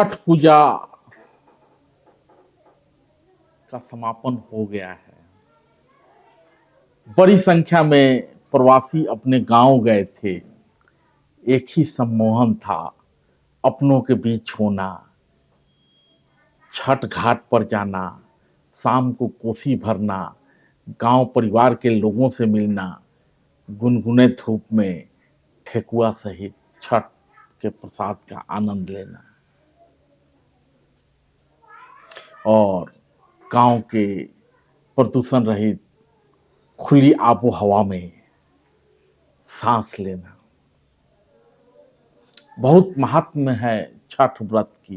छठ पूजा का समापन हो गया है। बड़ी संख्या में प्रवासी अपने गांव गए थे। एक ही सम्मोहन था, अपनों के बीच होना, छठ घाट पर जाना, शाम को कोसी भरना, गांव परिवार के लोगों से मिलना, गुनगुने धूप में ठेकुआ सहित छठ के प्रसाद का आनंद लेना और गांव के प्रदूषण रहित खुली आबो हवा में सांस लेना। बहुत महात्म्य है छठ व्रत की।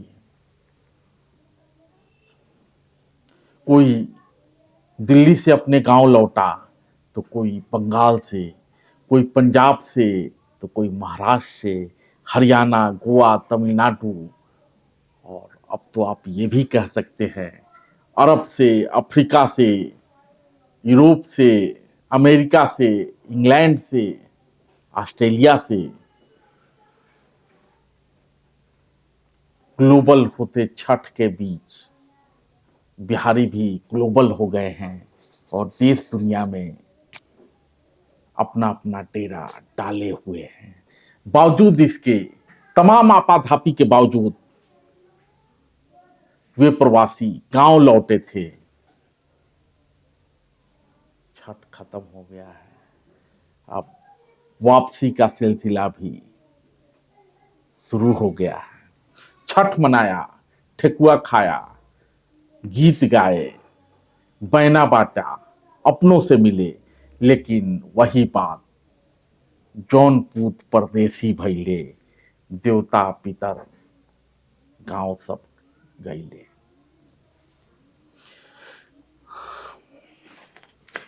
कोई दिल्ली से अपने गांव लौटा तो कोई बंगाल से, कोई पंजाब से, तो कोई महाराष्ट्र से, हरियाणा, गोवा, तमिलनाडु, और अब तो आप ये भी कह सकते हैं अरब से, अफ्रीका से, यूरोप से, अमेरिका से, इंग्लैंड से, ऑस्ट्रेलिया से ग्लोबल होते छठ के बीच बिहारी भी ग्लोबल हो गए हैं और देश दुनिया में अपना अपना डेरा डाले हुए हैं। बावजूद इसके, तमाम आपाधापी के बावजूद वे प्रवासी गांव लौटे थे। छठ खत्म हो गया है, अब वापसी का सिलसिला भी शुरू हो गया है। छठ मनाया, ठेकुआ खाया, गीत गाए, बैना बांटा, अपनों से मिले, लेकिन वही बात, जौन पूत परदेसी भइले, देवता पितर गांव सब गईले।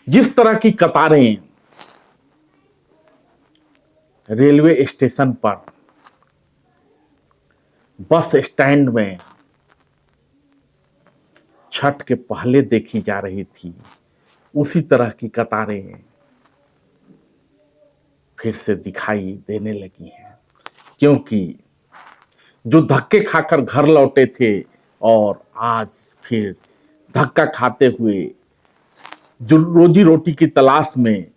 जिस तरह की कतारें रेलवे स्टेशन पर, बस स्टैंड में छठ के पहले देखी जा रही थी, उसी तरह की कतारें फिर से दिखाई देने लगी हैं। क्योंकि जो धक्के खाकर घर लौटे थे और आज फिर धक्का खाते हुए जो रोजी रोटी की तलाश में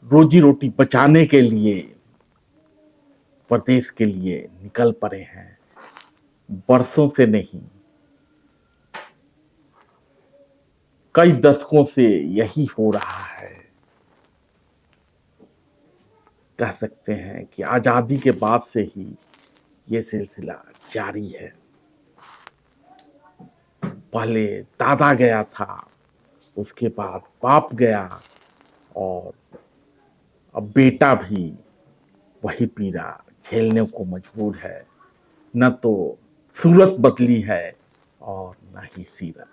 रोजी रोटी बचाने के लिए प्रदेश के लिए निकल पड़े हैं, बरसों से नहीं, कई दशकों से यही हो रहा है। कह सकते हैं कि आजादी के बाद से ही ये सिलसिला जारी है। पहले दादा गया था, उसके बाद बाप गया, और अब बेटा भी वही पीड़ा झेलने को मजबूर है। न तो सूरत बदली है और न ही सीरत।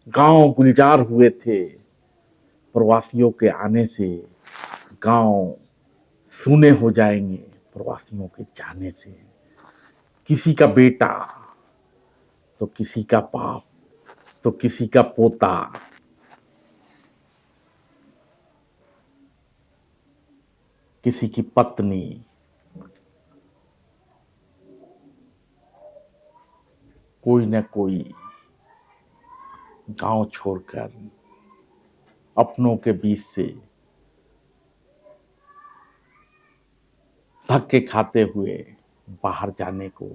गांव गुलजार हुए थे प्रवासियों के आने से, गांव सूने हो जाएंगे प्रवासियों के जाने से। किसी का बेटा तो किसी का बाप तो किसी का पोता, किसी की पत्नी, कोई न कोई गांव छोड़कर अपनों के बीच से धक्के खाते हुए बाहर जाने को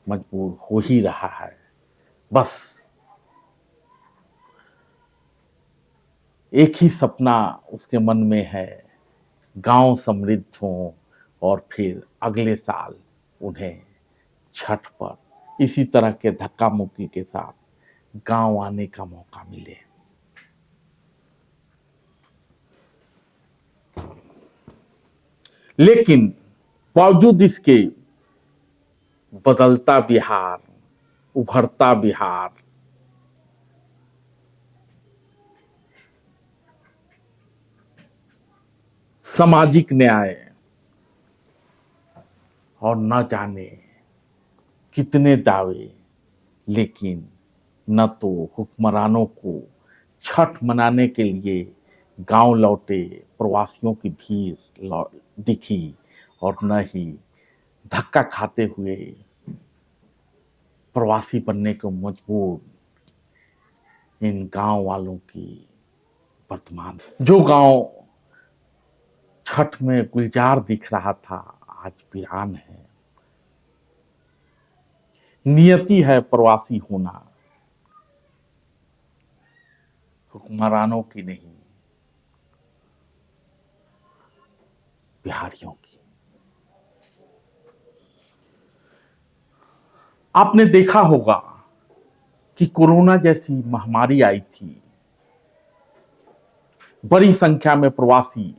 मजबूर हो ही रहा है। बस एक ही सपना उसके मन में है, गांव समृद्ध हो और फिर अगले साल उन्हें छठ पर इसी तरह के धक्का मुक्की के साथ गांव आने का मौका मिले। लेकिन बावजूद इसके, बदलता बिहार, उभरता बिहार, सामाजिक न्याय और न जाने कितने दावे, लेकिन न तो हुक्मरानों को छठ मनाने के लिए गांव लौटे प्रवासियों की भीड़ दिखी और न ही धक्का खाते हुए प्रवासी बनने को मजबूर इन गांव वालों की वर्तमान, जो गांव छठ में गुलजार दिख रहा था आज वीरान है। नियति है प्रवासी होना, हुक्मरानों की नहीं, बिहारियों की। आपने देखा होगा कि कोरोना जैसी महामारी आई थी, बड़ी संख्या में प्रवासी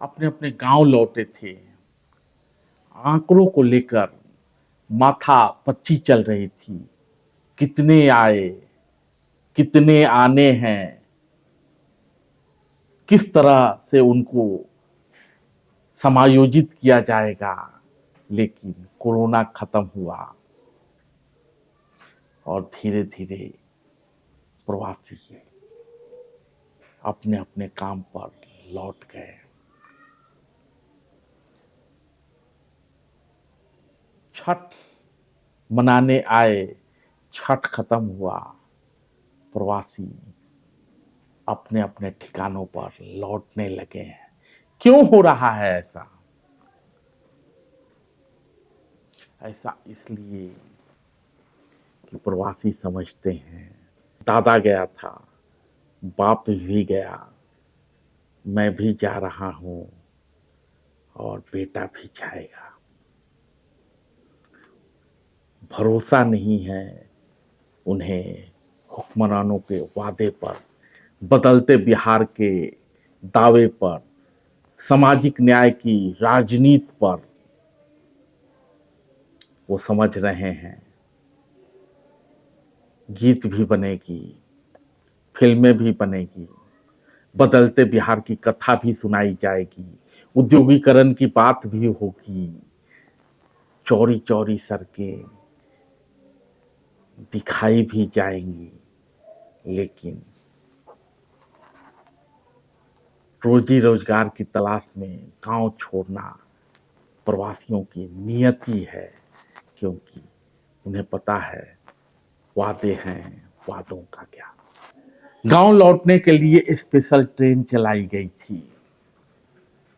अपने अपने गांव लौटे थे। आंकड़ों को लेकर माथा पच्ची चल रही थी, कितने आए, कितने आने हैं, किस तरह से उनको समायोजित किया जाएगा। लेकिन कोरोना खत्म हुआ और धीरे धीरे प्रवासी अपने अपने काम पर लौट गए। छठ मनाने आए, छठ खत्म हुआ, प्रवासी अपने अपने ठिकानों पर लौटने लगे हैं। क्यों हो रहा है ऐसा? ऐसा इसलिए कि प्रवासी समझते हैं दादा गया था, बाप भी गया, मैं भी जा रहा हूं और बेटा भी जाएगा। भरोसा नहीं है उन्हें हुक्मरानों के वादे पर, बदलते बिहार के दावे पर, सामाजिक न्याय की राजनीति पर। वो समझ रहे हैं गीत भी बनेगी, फिल्में भी बनेगी, बदलते बिहार की कथा भी सुनाई जाएगी, उद्योगीकरण की बात भी होगी, चौड़ी चौड़ी सड़कें दिखाई भी जाएंगी। लेकिन रोजी रोजगार की तलाश में गांव छोड़ना प्रवासियों की नियति है, क्योंकि उन्हें पता है वादे हैं, वादों का क्या। गांव लौटने के लिए स्पेशल ट्रेन चलाई गई थी,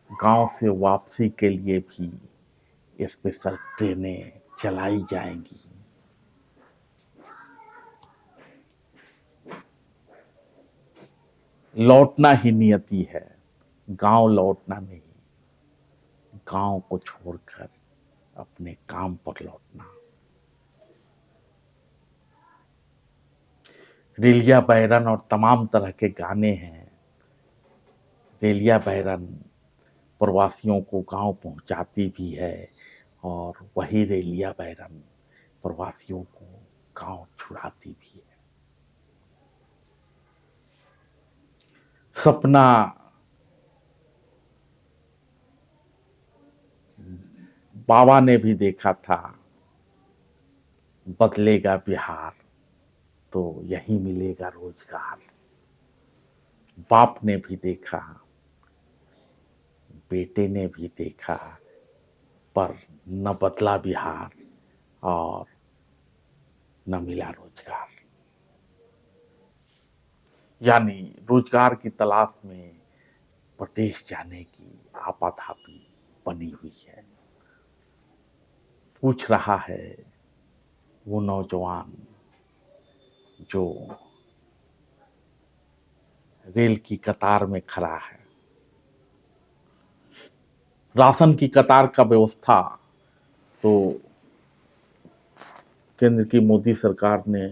गांव से वापसी के लिए भी स्पेशल ट्रेनें चलाई जाएंगी। लौटना ही नियति है, गांव लौटना नहीं, गांव को छोड़कर अपने काम पर लौटना। रेलिया बैरन और तमाम तरह के गाने हैं। रेलिया बैरन प्रवासियों को गांव पहुंचाती भी है और वही रेलिया बैरन प्रवासियों को गांव छुड़ाती भी है। सपना बाबा ने भी देखा था, बदलेगा बिहार तो यहीं मिलेगा रोजगार। बाप ने भी देखा, बेटे ने भी देखा, पर न बदला बिहार और न मिला रोजगार। यानी रोजगार की तलाश में प्रदेश जाने की आपाधापी बनी हुई है। पूछ रहा है वो नौजवान जो रेल की कतार में खड़ा है। राशन की कतार का व्यवस्था तो केंद्र की मोदी सरकार ने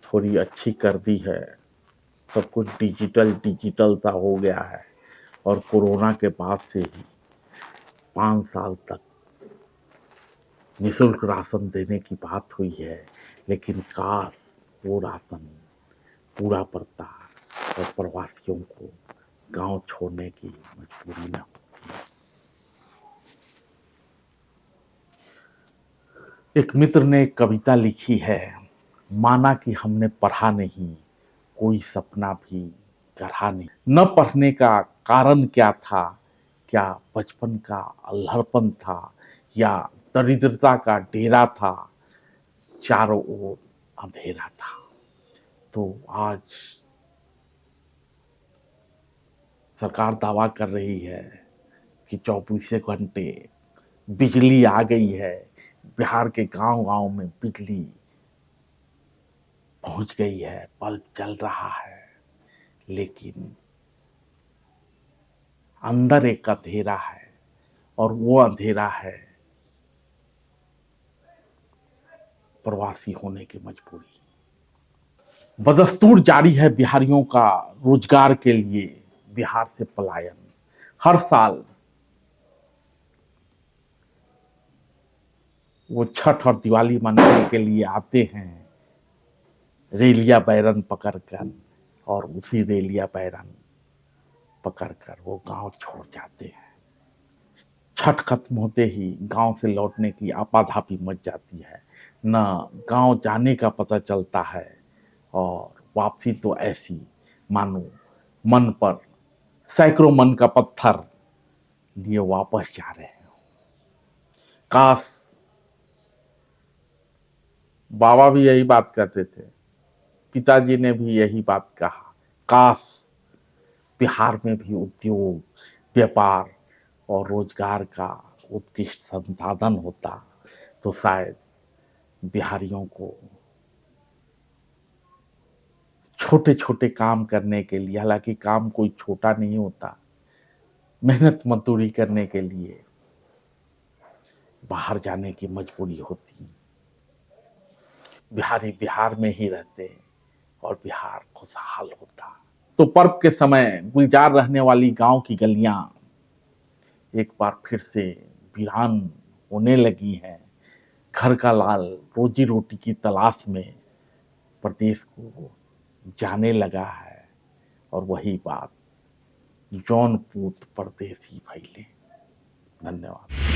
थोड़ी अच्छी कर दी है, सब कुछ डिजिटल सा हो गया है। और कोरोना के बाद से ही 5 साल तक निःशुल्क राशन देने की बात हुई है, लेकिन काश वो राशन पूरा पड़ता और प्रवासियों को गांव छोड़ने की मजबूरी न होती। एक मित्र ने एक कविता लिखी है, माना कि हमने पढ़ा नहीं, कोई सपना भी गढ़ा नहीं। न पढ़ने का कारण क्या था, क्या बचपन का अल्हड़पन था या दरिद्रता का डेरा था, चारों ओर अंधेरा था। तो आज सरकार दावा कर रही है कि 24 घंटे बिजली आ गई है, बिहार के गांव-गांव में बिजली पहुंच गई है, बल्ब जल रहा है, लेकिन अंदर एक अंधेरा है और वो अंधेरा है प्रवासी होने की मजबूरी। बदस्तूर जारी है बिहारियों का रोजगार के लिए बिहार से पलायन। हर साल वो छठ और दिवाली मनाने के लिए आते हैं रेलिया बैरन पकड़कर, और उसी रेलिया बैरन पकड़कर वो गांव छोड़ जाते हैं। छठ खत्म होते ही गांव से लौटने की आपाधापी मच जाती है, न गांव जाने का पता चलता है, और वापसी तो ऐसी मानो मन पर सैकड़ों मन का पत्थर लिए वापस जा रहे हैं। काश, बाबा भी यही बात करते थे, पिताजी ने भी यही बात कहा, काश बिहार में भी उद्योग, व्यापार और रोजगार का उत्कृष्ट संसाधन होता तो शायद बिहारियों को छोटे छोटे काम करने के लिए, हालांकि काम कोई छोटा नहीं होता, मेहनत मजदूरी करने के लिए बाहर जाने की मजबूरी होती। बिहारी बिहार में ही रहते और बिहार खुशहाल होता। तो पर्व के समय गुलजार रहने वाली गांव की गलियां एक बार फिर से वीरान होने लगी हैं। घर का लाल रोजी रोटी की तलाश में प्रदेश को जाने लगा है, और वही बात जौन पूत परदेसी भइले। धन्यवाद।